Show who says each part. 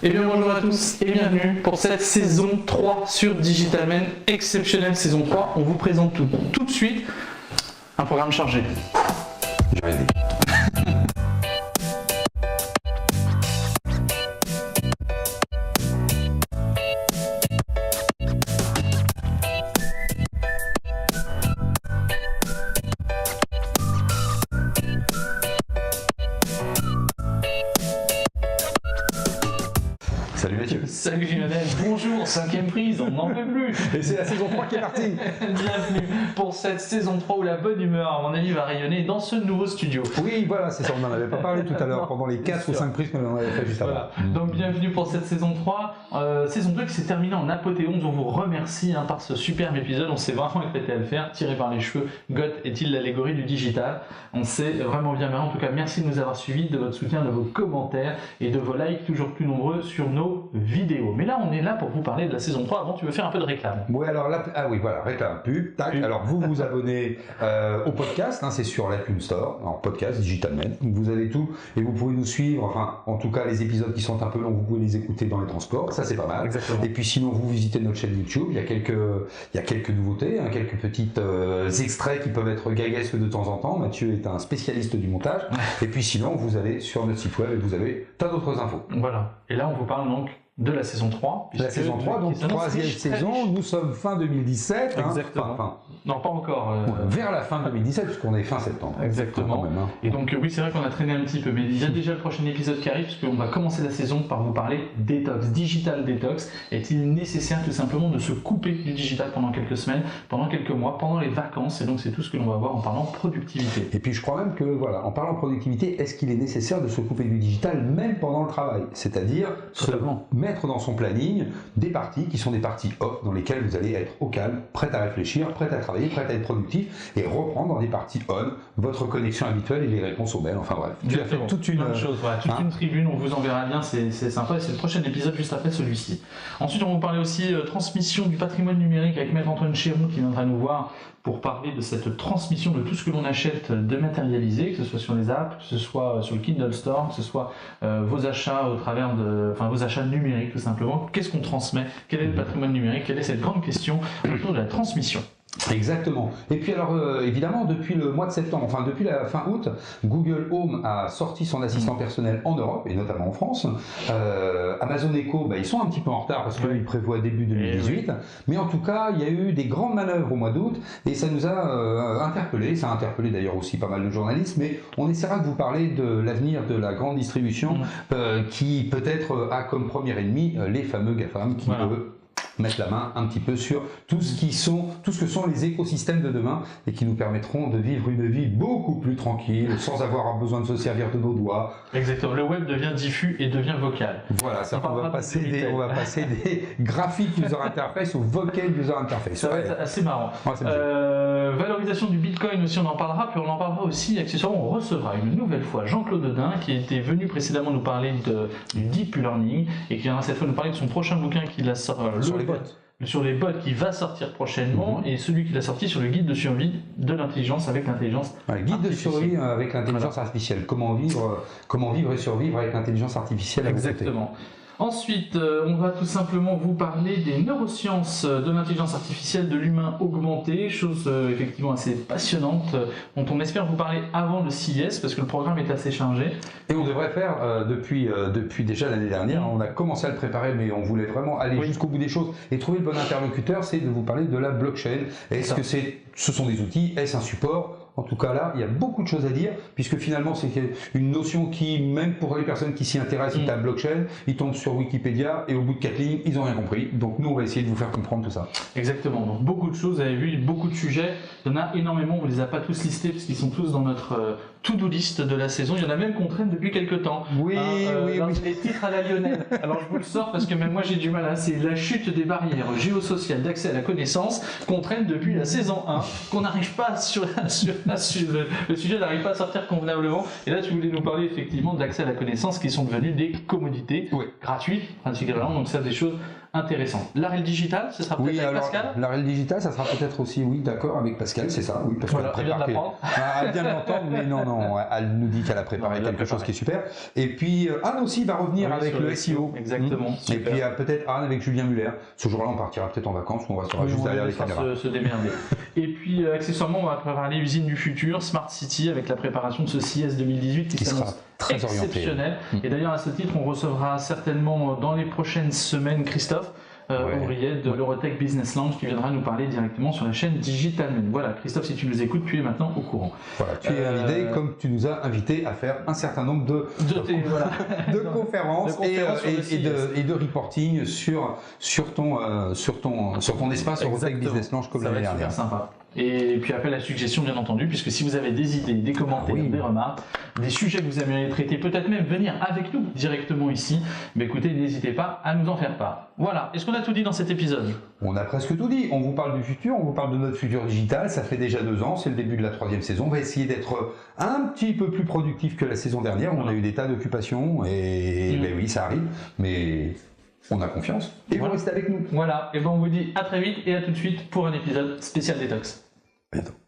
Speaker 1: Et bien bonjour à tous et bienvenue pour cette saison 3 sur Digital Man, exceptionnelle saison 3. On vous présente tout de suite un programme chargé.
Speaker 2: J'ai rêvé. Salut Mathieu.
Speaker 1: Salut Lionel, bonjour, 5ème prise, on n'en peut plus.
Speaker 2: Et c'est la saison 3 qui est partie.
Speaker 1: Bienvenue pour cette saison 3 où la bonne humeur, à mon avis, va rayonner dans ce nouveau studio.
Speaker 2: Oui, voilà, c'est ça, on n'en avait pas parlé tout à l'heure pendant les 4 ou 5 prises que l'on avait fait juste avant.
Speaker 1: Voilà. Donc bienvenue pour cette saison 3, saison 2 qui s'est terminée en apothéose. On vous remercie par ce superbe épisode, on s'est vraiment éclaté à le faire, tiré par les cheveux. Goth est-il l'allégorie du digital? On s'est vraiment bien marré. En tout cas, merci de nous avoir suivis, de votre soutien, de vos commentaires et de vos likes toujours plus nombreux sur nos vidéos. Mais là, on est là pour vous parler de la saison 3. Avant, tu veux faire un peu de réclame?
Speaker 2: Oui, alors là, ah oui, voilà, réclame, pub, tac. Alors vous vous abonnez au podcast, c'est sur l'iTunes Store, en podcast Digital Man. Vous avez tout et vous pouvez nous suivre. Enfin, en tout cas, les épisodes qui sont un peu longs, vous pouvez les écouter dans les transports. Ça, c'est pas mal.
Speaker 1: Exactement.
Speaker 2: Et puis sinon, vous visitez notre chaîne YouTube. Il y a quelques nouveautés, quelques petites extraits qui peuvent être gaguesques de temps en temps. Mathieu est un spécialiste du montage. Et puis sinon, vous allez sur notre site web et vous avez tas d'autres infos.
Speaker 1: Voilà. Et là, on vous parle donc de la saison 3.
Speaker 2: La saison 3, donc troisième saison, nous sommes fin 2017.
Speaker 1: Exactement. Non, pas encore.
Speaker 2: Vers la fin 2017, puisqu'on est fin septembre.
Speaker 1: Exactement.
Speaker 2: Quand même,
Speaker 1: Et donc oui, c'est vrai qu'on a traîné un petit peu, mais il y a déjà le prochain épisode qui arrive, puisqu'on va commencer la saison par vous parler détox, digital détox. Est-il nécessaire tout simplement de se couper du digital pendant quelques semaines, pendant quelques mois, pendant les vacances? Et donc c'est tout ce que l'on va voir en parlant productivité.
Speaker 2: Et puis je crois même que, voilà, en parlant productivité, est-ce qu'il est nécessaire de se couper du digital même pendant le travail? C'est-à-dire mettre dans son planning des parties qui sont des parties off dans lesquelles vous allez être au calme, prêt à réfléchir, prêt à travailler, prêt à être productif et reprendre dans des parties on votre connexion habituelle et les réponses aux mails. Enfin bref, tu as fait toute une
Speaker 1: chose, voilà, toute une tribune, on vous enverra bien, c'est sympa et c'est le prochain épisode juste après celui-ci. Ensuite, on va vous parler aussi transmission du patrimoine numérique avec Maître Antoine Chéroux qui viendra nous voir pour parler de cette transmission de tout ce que l'on achète dématérialisé, que ce soit sur les apps, que ce soit sur le Kindle Store, que ce soit vos achats au travers vos achats numériques tout simplement. Qu'est-ce qu'on transmet? Quel est le patrimoine numérique? Quelle est cette grande question autour de la transmission?
Speaker 2: Exactement. Et puis alors évidemment depuis le mois de septembre, enfin depuis la fin août, Google Home a sorti son assistant personnel en Europe et notamment en France. Amazon Echo, ils sont un petit peu en retard parce qu'ils prévoient début 2018. Mais en tout cas, il y a eu des grandes manœuvres au mois d'août et ça nous a interpellés. Ça a interpellé d'ailleurs aussi pas mal de journalistes. Mais on essaiera de vous parler de l'avenir de la grande distribution qui peut-être a comme premier ennemi les fameux GAFAM qui mettre la main un petit peu sur tout ce que sont les écosystèmes de demain et qui nous permettront de vivre une vie beaucoup plus tranquille sans avoir besoin de se servir de nos doigts.
Speaker 1: Exactement, le web devient diffus et devient vocal.
Speaker 2: Voilà, on va passer des graphiques user interface au vocal user interface.
Speaker 1: Ça va être assez marrant. Valorisation du Bitcoin aussi, on en parlera, puis on en parlera aussi accessoirement, on recevra une nouvelle fois Jean-Claude Dedin qui était venu précédemment nous parler du Deep Learning et qui viendra cette fois nous parler de son prochain bouquin qu'il a sorti sur les bots qui va sortir prochainement et celui qu'il a sorti sur le guide de survie de l'intelligence avec l'intelligence artificielle.
Speaker 2: Guide de survie avec l'intelligence artificielle. Comment vivre et survivre avec l'intelligence artificielle.
Speaker 1: Exactement. Ensuite, on va tout simplement vous parler des neurosciences de l'intelligence artificielle, de l'humain augmenté, chose effectivement assez passionnante dont on espère vous parler avant le CES parce que le programme est assez chargé.
Speaker 2: Et on devrait faire depuis déjà l'année dernière, on a commencé à le préparer mais on voulait vraiment aller jusqu'au bout des choses et trouver le bon interlocuteur, c'est de vous parler de la blockchain. Est-ce que ce sont des outils? Est-ce un support? En tout cas là, il y a beaucoup de choses à dire, puisque finalement c'est une notion qui, même pour les personnes qui s'y intéressent, c'est la blockchain, ils tombent sur Wikipédia et au bout de 4 lignes, ils n'ont rien compris. Donc nous, on va essayer de vous faire comprendre tout ça.
Speaker 1: Exactement, donc beaucoup de choses, vous avez vu, beaucoup de sujets, il y en a énormément, on ne les a pas tous listés, parce qu'ils sont tous dans notre to-do list de la saison, il y en a même qu'on traîne depuis quelques temps.
Speaker 2: Oui.
Speaker 1: Les titres à la Lionel, alors je vous le sors parce que même moi j'ai du mal, c'est la chute des barrières géosociales d'accès à la connaissance qu'on traîne depuis la saison 1, qu'on n'arrive pas le sujet n'arrive pas à sortir convenablement. Et là, tu voulais nous parler effectivement d'accès à la connaissance qui sont devenus des commodités gratuite, principalement, donc ça, des choses intéressantes. La Réal Digital, ce sera peut-être avec Pascal.
Speaker 2: La Réal Digital, ça sera peut-être aussi, oui, d'accord, avec Pascal, c'est ça, oui, parce
Speaker 1: Voilà,
Speaker 2: qu'elle
Speaker 1: elle vient de
Speaker 2: prépare. Elle vient de l'entendre, mais non, elle nous dit qu'elle a préparé quelque chose qui est super. Et puis Anne aussi va revenir avec le SEO.
Speaker 1: Exactement.
Speaker 2: Et puis peut-être Anne avec Julien Muller. Ce jour-là, on partira peut-être en vacances, on restera juste derrière les caméras.
Speaker 1: Se démerder. Et puis accessoirement, on va préparer l'usine du futur, Smart City, avec la préparation de ce CES 2018 qui
Speaker 2: sera très
Speaker 1: exceptionnel. Et d'ailleurs, à ce titre, on recevra certainement dans les prochaines semaines Christophe Ouvrier de l'Eurotech Business Lounge qui viendra nous parler directement sur la chaîne Digital Men. Voilà, Christophe, si tu nous écoutes, tu es maintenant au courant.
Speaker 2: Voilà, tu es invité comme tu nous as invités à faire un certain nombre de conférences et de reporting sur ton espace Eurotech Business Lounge comme l'année dernière.
Speaker 1: Ça va être super sympa. Et puis appel à la suggestion bien entendu, puisque si vous avez des idées, des commentaires, des remarques, des sujets que vous aimeriez traiter, peut-être même venir avec nous directement ici, mais écoutez, n'hésitez pas à nous en faire part. Voilà, est-ce qu'on a tout dit dans cet épisode?
Speaker 2: On a presque tout dit, on vous parle du futur, on vous parle de notre futur digital, ça fait déjà 2 ans, c'est le début de la 3e saison, on va essayer d'être un petit peu plus productif que la saison dernière, on a eu des tas d'occupations et ben oui, ça arrive, mais... on a confiance et vous restez avec nous.
Speaker 1: Voilà, et bon, on vous dit à très vite et à tout de suite pour un épisode spécial Détox.
Speaker 2: À bientôt.